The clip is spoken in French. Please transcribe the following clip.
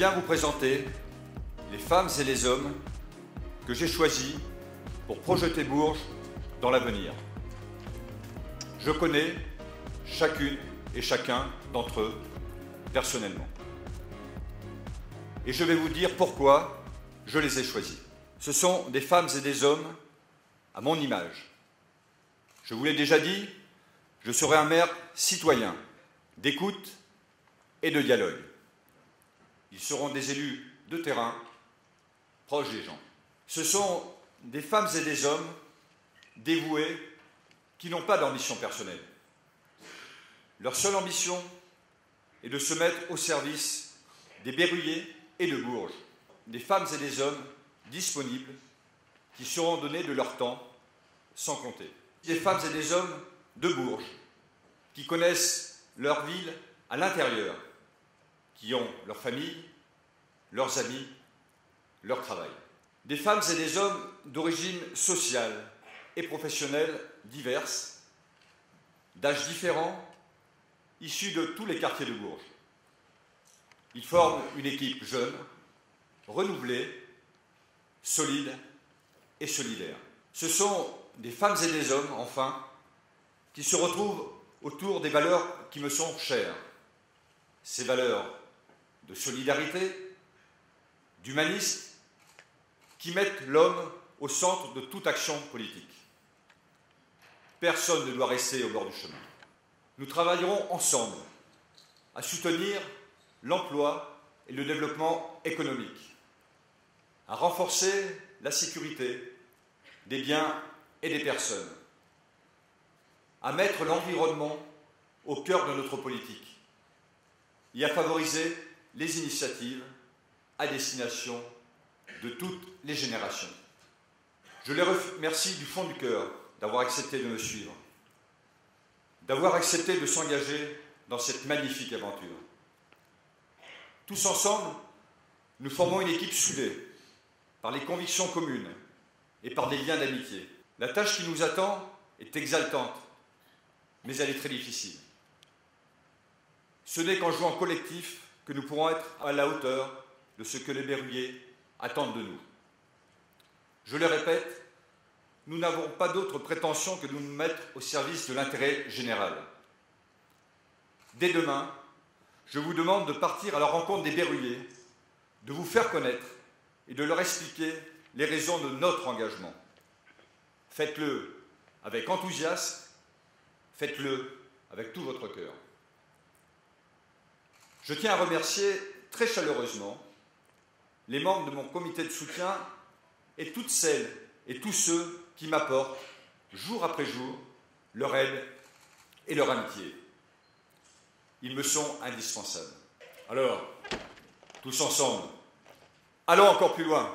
viens vous présenter les femmes et les hommes que j'ai choisis pour projeter Bourges dans l'avenir. Je connais chacune et chacun d'entre eux personnellement. Et je vais vous dire pourquoi je les ai choisis. Ce sont des femmes et des hommes à mon image. Je vous l'ai déjà dit, je serai un maire citoyen, d'écoute et de dialogue. Ils seront des élus de terrain, proches des gens. Ce sont des femmes et des hommes dévoués qui n'ont pas d'ambition personnelle. Leur seule ambition est de se mettre au service des Berruyers et de Bourges. Des femmes et des hommes disponibles qui seront donnés de leur temps sans compter. Des femmes et des hommes de Bourges qui connaissent leur ville à l'intérieur, qui ont leur famille, leurs amis, leur travail. Des femmes et des hommes d'origine sociale et professionnelle diverses, d'âges différents, issus de tous les quartiers de Bourges. Ils forment une équipe jeune, renouvelée, solide et solidaire. Ce sont des femmes et des hommes, enfin, qui se retrouvent autour des valeurs qui me sont chères. Ces valeurs de solidarité, d'humanisme, qui mettent l'homme au centre de toute action politique. Personne ne doit rester au bord du chemin. Nous travaillerons ensemble à soutenir l'emploi et le développement économique, à renforcer la sécurité des biens et des personnes, à mettre l'environnement au cœur de notre politique et à favoriser les initiatives à destination de toutes les générations. Je les remercie du fond du cœur d'avoir accepté de me suivre, d'avoir accepté de s'engager dans cette magnifique aventure. Tous ensemble, nous formons une équipe soudée par les convictions communes et par des liens d'amitié. La tâche qui nous attend est exaltante, mais elle est très difficile. Ce n'est qu'en jouant collectif que nous pourrons être à la hauteur de ce que les Berruyers attendent de nous. Je le répète, nous n'avons pas d'autre prétention que de nous mettre au service de l'intérêt général. Dès demain, je vous demande de partir à la rencontre des Berruyers, de vous faire connaître et de leur expliquer les raisons de notre engagement. Faites-le avec enthousiasme, faites-le avec tout votre cœur. Je tiens à remercier très chaleureusement les membres de mon comité de soutien et toutes celles et tous ceux qui m'apportent, jour après jour, leur aide et leur amitié. Ils me sont indispensables. Alors, tous ensemble, allons encore plus loin.